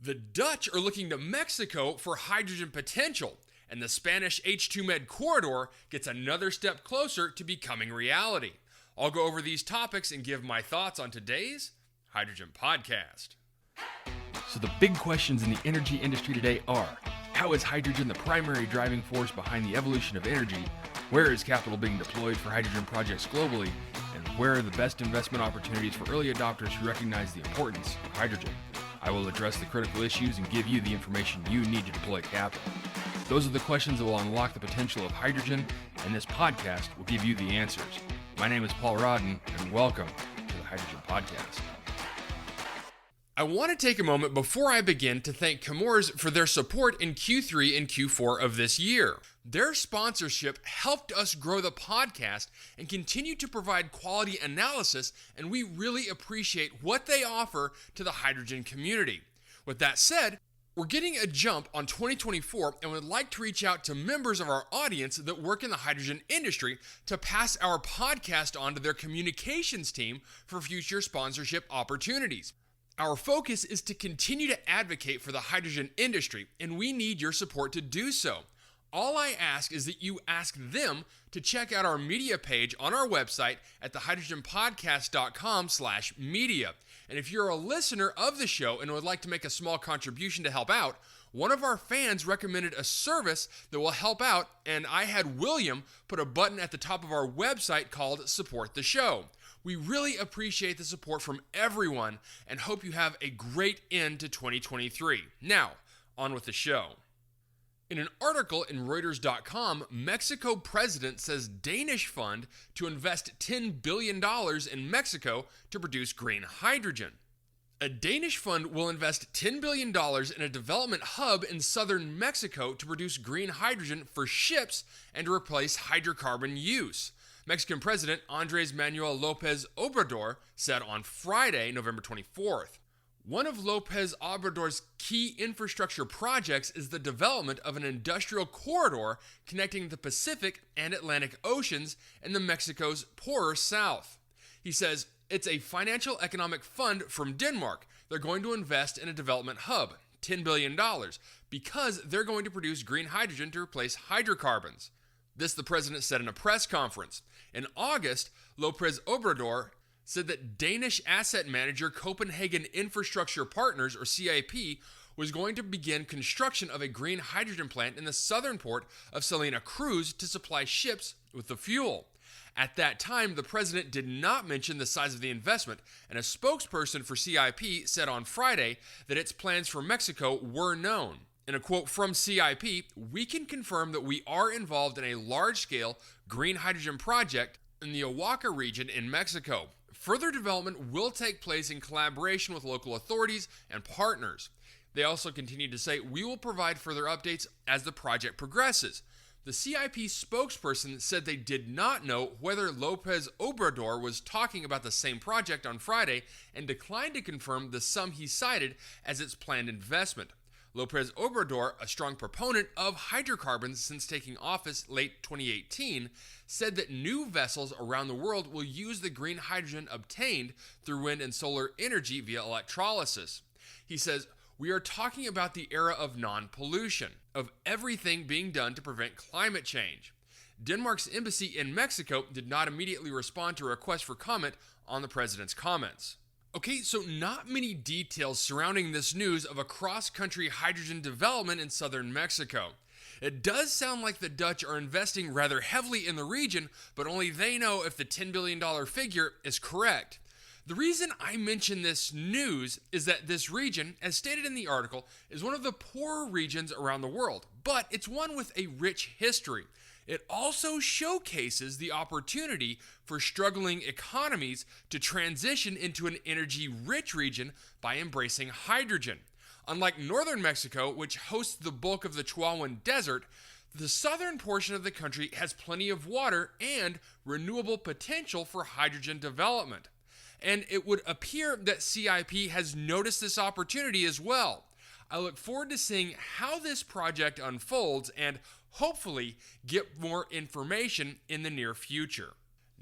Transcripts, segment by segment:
The Dutch are looking to Mexico for hydrogen potential, and the Spanish H2Med corridor gets another step closer to becoming reality. I'll go over these topics and give my thoughts on today's Hydrogen Podcast. So the big questions in the energy industry today are: how is hydrogen the primary driving force behind the evolution of energy? Where is capital being deployed for hydrogen projects globally? And where are the best investment opportunities for early adopters who recognize the importance of hydrogen? I will address the critical issues and give you the information you need to deploy capital. Those are the questions that will unlock the potential of hydrogen, and this podcast will give you the answers. My name is Paul Rodden, and welcome to the Hydrogen Podcast. I want to take a moment before I begin to thank Chemours for their support in Q3 and Q4 of this year. Their sponsorship helped us grow the podcast and continue to provide quality analysis, and we really appreciate what they offer to the hydrogen community. With that said, we're getting a jump on 2024 and would like to reach out to members of our audience that work in the hydrogen industry to pass our podcast on to their communications team for future sponsorship opportunities. Our focus is to continue to advocate for the hydrogen industry, and we need your support to do so. All I ask is that you ask them to check out our media page on our website at thehydrogenpodcast.com/media. And if you're a listener of the show and would like to make a small contribution to help out, one of our fans recommended a service that will help out, and I had William put a button at the top of our website called Support the Show. We really appreciate the support from everyone and hope you have a great end to 2023. Now, on with the show. In an article in Reuters.com, Mexico president says Danish fund to invest $10 billion in Mexico to produce green hydrogen. A Danish fund will invest $10 billion in a development hub in southern Mexico to produce green hydrogen for ships and to replace hydrocarbon use. Mexican President Andres Manuel Lopez Obrador said on Friday, November 24th. One of Lopez Obrador's key infrastructure projects is the development of an industrial corridor connecting the Pacific and Atlantic Oceans in the Mexico's poorer south. He says it's a financial economic fund from Denmark. They're going to invest in a development hub, $10 billion, because they're going to produce green hydrogen to replace hydrocarbons. This the president said in a press conference. In August, Lopez Obrador said that Danish asset manager Copenhagen Infrastructure Partners, or CIP, was going to begin construction of a green hydrogen plant in the southern port of Salina Cruz to supply ships with the fuel. At that time, the president did not mention the size of the investment, and a spokesperson for CIP said on Friday that its plans for Mexico were known. In a quote from CIP, "We can confirm that we are involved in a large-scale green hydrogen project in the Oaxaca region in Mexico. Further development will take place in collaboration with local authorities and partners." They also continued to say, "We will provide further updates as the project progresses." The CIP spokesperson said they did not know whether Lopez Obrador was talking about the same project on Friday and declined to confirm the sum he cited as its planned investment. Lopez Obrador, a strong proponent of hydrocarbons since taking office late 2018, said that new vessels around the world will use the green hydrogen obtained through wind and solar energy via electrolysis. He says, "We are talking about the era of non-pollution, of everything being done to prevent climate change." Denmark's embassy in Mexico did not immediately respond to a request for comment on the president's comments. Okay, so not many details surrounding this news of a cross-country hydrogen development in southern Mexico. It does sound like the Dutch are investing rather heavily in the region, but only they know if the $10 billion figure is correct. The reason I mention this news is that this region, as stated in the article, is one of the poorer regions around the world, but it's one with a rich history. It also showcases the opportunity for struggling economies to transition into an energy-rich region by embracing hydrogen. Unlike northern Mexico, which hosts the bulk of the Chihuahuan Desert, the southern portion of the country has plenty of water and renewable potential for hydrogen development. And it would appear that CIP has noticed this opportunity as well. I look forward to seeing how this project unfolds and hopefully get more information in the near future.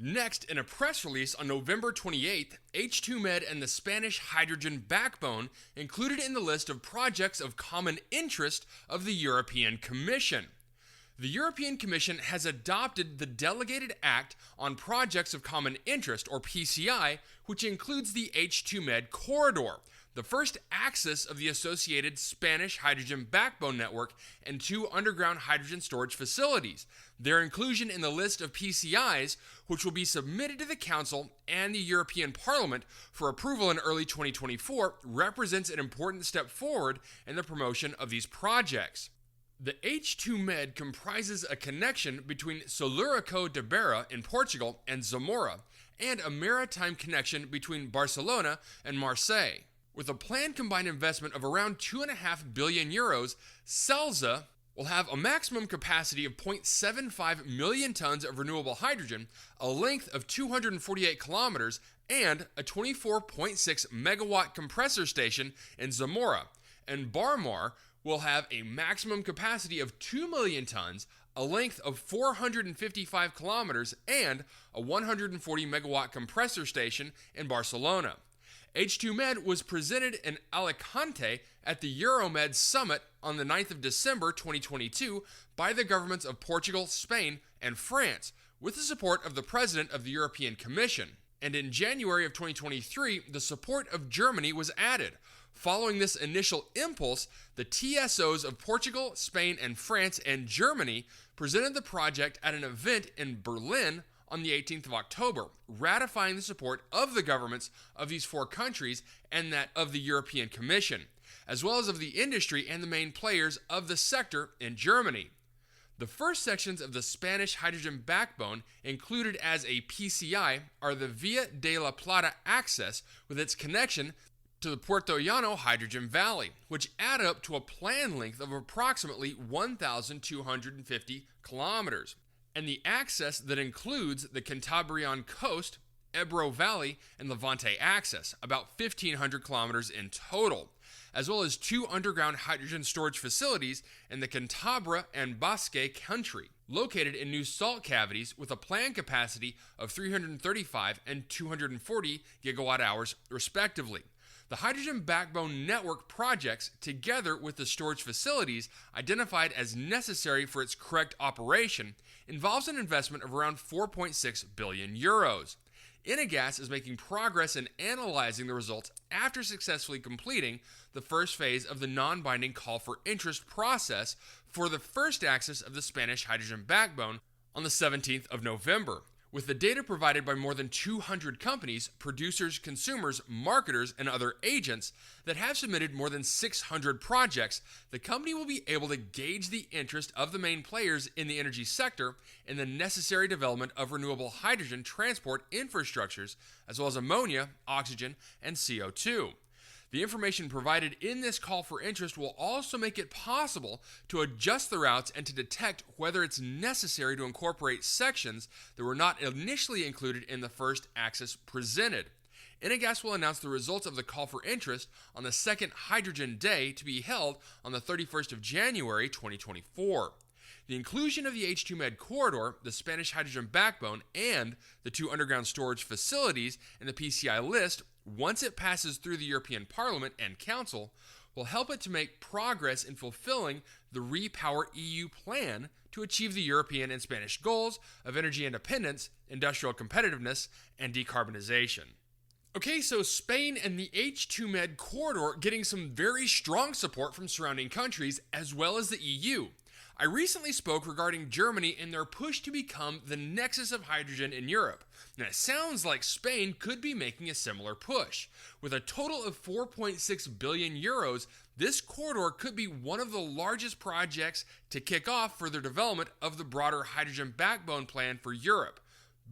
Next, in a press release on November 28th, H2Med and the Spanish hydrogen backbone included in the list of projects of common interest of the European Commission. The European Commission has adopted the Delegated Act on Projects of Common Interest, or PCI, which includes the H2Med corridor, the first axis of the associated Spanish hydrogen backbone network, and 2 underground hydrogen storage facilities. Their inclusion in the list of PCIs, which will be submitted to the Council and the European Parliament for approval in early 2024, represents an important step forward in the promotion of these projects. The H2Med comprises a connection between Solurico de Beira in Portugal and Zamora, and a maritime connection between Barcelona and Marseille. With a planned combined investment of around 2.5 billion euros, CELSA will have a maximum capacity of 0.75 million tons of renewable hydrogen, a length of 248 kilometers, and a 24.6 megawatt compressor station in Zamora. And Barmar will have a maximum capacity of 2 million tons, a length of 455 kilometers, and a 140 megawatt compressor station in Barcelona. H2Med was presented in Alicante at the Euromed Summit on the 9th of December 2022 by the governments of Portugal, Spain, and France, with the support of the President of the European Commission. And in January of 2023, the support of Germany was added. Following this initial impulse, the TSOs of Portugal, Spain, and France and Germany presented the project at an event in Berlin on the 18th of October, ratifying the support of the governments of these 4 countries and that of the European Commission, as well as of the industry and the main players of the sector in Germany. The first sections of the Spanish hydrogen backbone included as a PCI are the Via de la Plata access with its connection to the Puerto Llano Hydrogen Valley, which add up to a planned length of approximately 1,250 kilometers, and the access that includes the Cantabrian coast, Ebro Valley, and Levante access, about 1,500 kilometers in total, as well as 2 underground hydrogen storage facilities in the Cantabria and Basque country, located in new salt cavities with a planned capacity of 335 and 240 gigawatt hours respectively. The hydrogen backbone network projects, together with the storage facilities identified as necessary for its correct operation, involves an investment of around 4.6 billion euros. Inagas is making progress in analyzing the results after successfully completing the first phase of the non-binding call for interest process for the first axis of the Spanish hydrogen backbone on the 17th of November. With the data provided by more than 200 companies, producers, consumers, marketers, and other agents that have submitted more than 600 projects, the company will be able to gauge the interest of the main players in the energy sector in the necessary development of renewable hydrogen transport infrastructures, as well as ammonia, oxygen, and CO2. The information provided in this call for interest will also make it possible to adjust the routes and to detect whether it's necessary to incorporate sections that were not initially included in the first axis presented. Inagas will announce the results of the call for interest on the second Hydrogen Day to be held on the 31st of January 2024. The inclusion of the H2Med corridor, the Spanish hydrogen backbone, and the 2 underground storage facilities in the PCI list, once it passes through the European Parliament and Council, will help it to make progress in fulfilling the Repower EU plan to achieve the European and Spanish goals of energy independence, industrial competitiveness, and decarbonization. Okay, so Spain and the H2Med corridor getting some very strong support from surrounding countries as well as the EU. I recently spoke regarding Germany and their push to become the nexus of hydrogen in Europe. And it sounds like Spain could be making a similar push. With a total of 4.6 billion euros, this corridor could be one of the largest projects to kick off further development of the broader hydrogen backbone plan for Europe.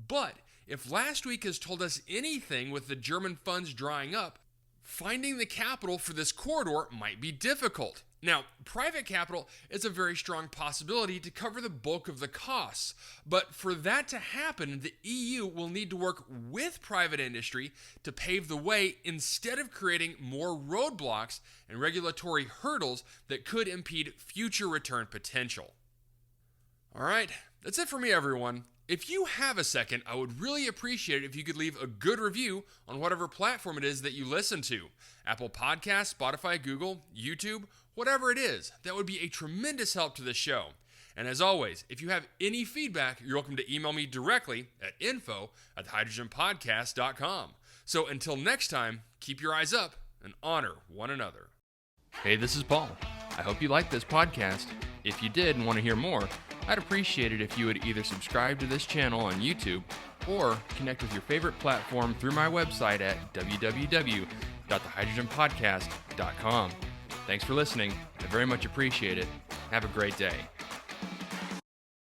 But if last week has told us anything with the German funds drying up, finding the capital for this corridor might be difficult. Now, private capital is a very strong possibility to cover the bulk of the costs, but for that to happen, the EU will need to work with private industry to pave the way instead of creating more roadblocks and regulatory hurdles that could impede future return potential. All right, that's it for me, everyone. If you have a second, I would really appreciate it if you could leave a good review on whatever platform it is that you listen to. Apple Podcasts, Spotify, Google, YouTube, whatever it is. That would be a tremendous help to the show. And as always, if you have any feedback, you're welcome to email me directly at info@hydrogenpodcast.com. So until next time, keep your eyes up and honor one another. Hey, this is Paul. I hope you liked this podcast. If you did and want to hear more, I'd appreciate it if you would either subscribe to this channel on YouTube or connect with your favorite platform through my website at www.thehydrogenpodcast.com. Thanks for listening. I very much appreciate it. Have a great day.